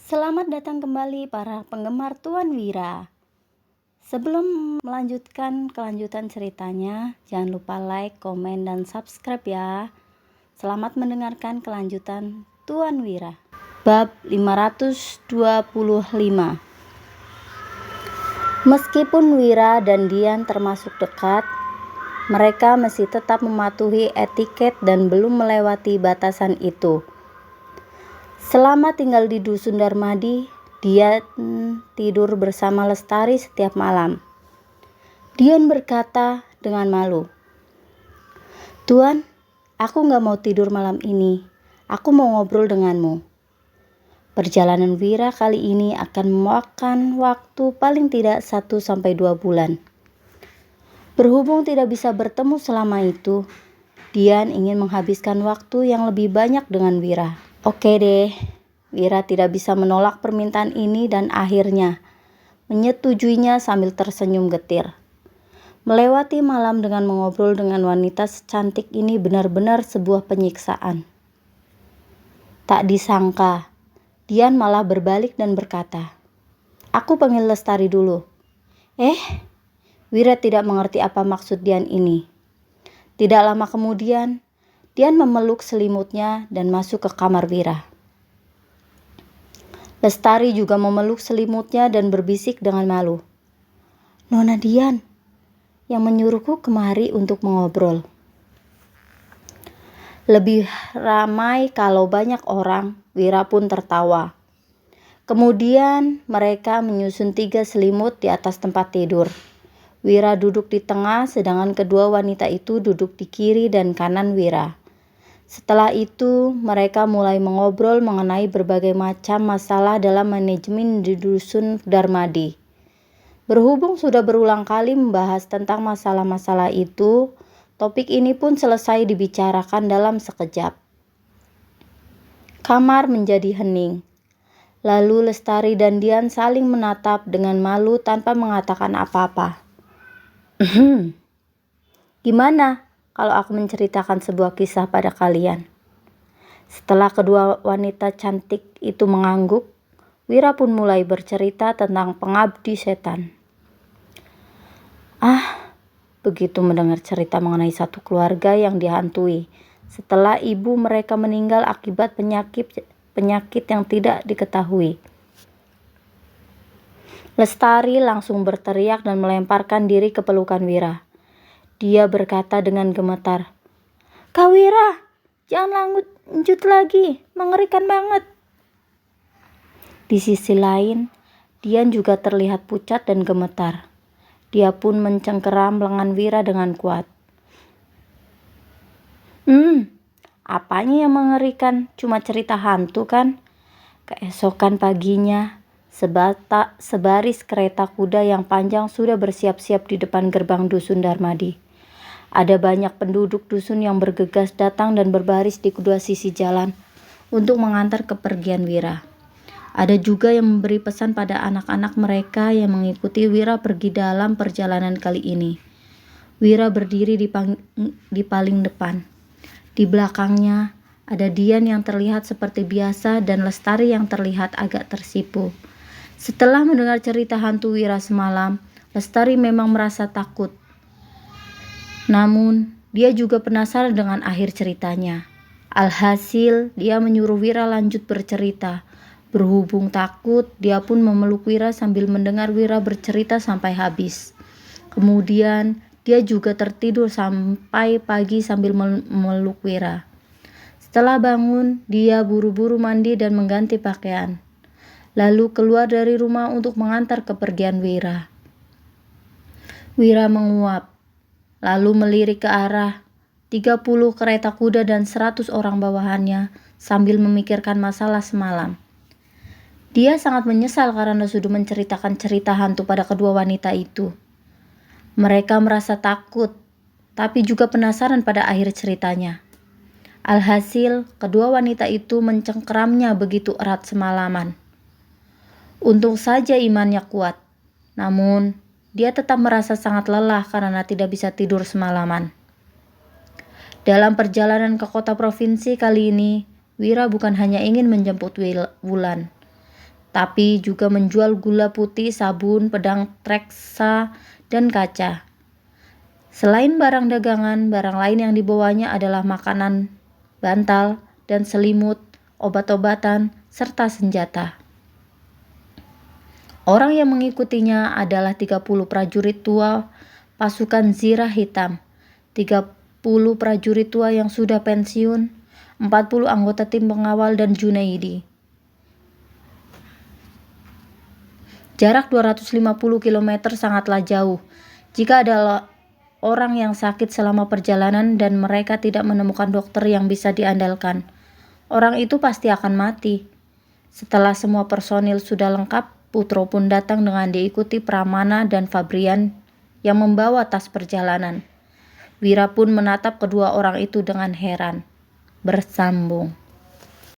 Selamat datang kembali para penggemar Tuan Wira. Sebelum melanjutkan kelanjutan ceritanya, jangan lupa like, komen, dan subscribe ya. Selamat mendengarkan kelanjutan Tuan Wira. Bab 525. Meskipun Wira dan Dian termasuk dekat, mereka masih tetap mematuhi etiket dan belum melewati batasan itu. Selama tinggal di Dusun Darmadi, Dian tidur bersama Lestari setiap malam. Dian berkata dengan malu, "Tuan, aku gak mau tidur malam ini. Aku mau ngobrol denganmu." Perjalanan Wira kali ini akan memakan waktu paling tidak 1-2 bulan. Berhubung tidak bisa bertemu selama itu, Dian ingin menghabiskan waktu yang lebih banyak dengan Wira. Oke deh, Wira tidak bisa menolak permintaan ini dan akhirnya menyetujuinya sambil tersenyum getir. Melewati malam dengan mengobrol dengan wanita secantik ini benar-benar sebuah penyiksaan. Tak disangka, Dian malah berbalik dan berkata, "Aku panggil Lestari dulu." Wira tidak mengerti apa maksud Dian ini. Tidak lama kemudian, Dian memeluk selimutnya dan masuk ke kamar Wira. Lestari juga memeluk selimutnya dan berbisik dengan malu, "Nona Dian yang menyuruhku kemari untuk mengobrol." Lebih ramai kalau banyak orang, Wira pun tertawa. Kemudian mereka menyusun 3 selimut di atas tempat tidur. Wira duduk di tengah, sedangkan kedua wanita itu duduk di kiri dan kanan Wira. Setelah itu, mereka mulai mengobrol mengenai berbagai macam masalah dalam manajemen di Dusun Darmadi. Berhubung sudah berulang kali membahas tentang masalah-masalah itu, topik ini pun selesai dibicarakan dalam sekejap. Kamar menjadi hening. Lalu Lestari dan Dian saling menatap dengan malu tanpa mengatakan apa-apa. "Gimana kalau aku menceritakan sebuah kisah pada kalian?" Setelah kedua wanita cantik itu mengangguk, Wira pun mulai bercerita tentang pengabdi setan. Begitu mendengar cerita mengenai satu keluarga yang dihantui setelah ibu mereka meninggal akibat penyakit yang tidak diketahui. Lestari langsung berteriak dan melemparkan diri ke pelukan Wira. Dia berkata dengan gemetar, "Kak Wira, jangan lanjut lagi, mengerikan banget." Di sisi lain, Dian juga terlihat pucat dan gemetar. Dia pun mencengkeram lengan Wira dengan kuat. Apanya yang mengerikan? Cuma cerita hantu kan?" Keesokan paginya, sebaris kereta kuda yang panjang sudah bersiap-siap di depan gerbang Dusun Darmadi. Ada banyak penduduk dusun yang bergegas datang dan berbaris di kedua sisi jalan untuk mengantar kepergian Wira. Ada juga yang memberi pesan pada anak-anak mereka yang mengikuti Wira pergi dalam perjalanan kali ini. Wira berdiri di paling depan. Di belakangnya ada Dian yang terlihat seperti biasa dan Lestari yang terlihat agak tersipu. Setelah mendengar cerita hantu Wira semalam, Lestari memang merasa takut. Namun, dia juga penasaran dengan akhir ceritanya. Alhasil, dia menyuruh Wira lanjut bercerita. Berhubung takut, dia pun memeluk Wira sambil mendengar Wira bercerita sampai habis. Kemudian, dia juga tertidur sampai pagi sambil memeluk Wira. Setelah bangun, dia buru-buru mandi dan mengganti pakaian. Lalu keluar dari rumah untuk mengantar kepergian Wira. Wira menguap, lalu melirik ke arah 30 kereta kuda dan 100 orang bawahannya sambil memikirkan masalah semalam. Dia sangat menyesal karena sudah menceritakan cerita hantu pada kedua wanita itu. Mereka merasa takut, tapi juga penasaran pada akhir ceritanya. Alhasil, kedua wanita itu mencengkeramnya begitu erat semalaman. Untung saja imannya kuat, namun dia tetap merasa sangat lelah karena tidak bisa tidur semalaman. Dalam perjalanan ke kota provinsi kali ini, Wira bukan hanya ingin menjemput Wulan, tapi juga menjual gula putih, sabun, pedang treksa, dan kaca. Selain barang dagangan, barang lain yang dibawanya adalah makanan, bantal, dan selimut, obat-obatan, serta senjata. Orang yang mengikutinya adalah 30 prajurit tua pasukan Zirah Hitam, 30 prajurit tua yang sudah pensiun, 40 anggota tim pengawal, dan Junaidi. Jarak 250 km sangatlah jauh. Jika ada orang yang sakit selama perjalanan dan mereka tidak menemukan dokter yang bisa diandalkan, orang itu pasti akan mati. Setelah semua personil sudah lengkap, Putro pun datang dengan diikuti Pramana dan Fabrian yang membawa tas perjalanan. Wira pun menatap kedua orang itu dengan heran. Bersambung.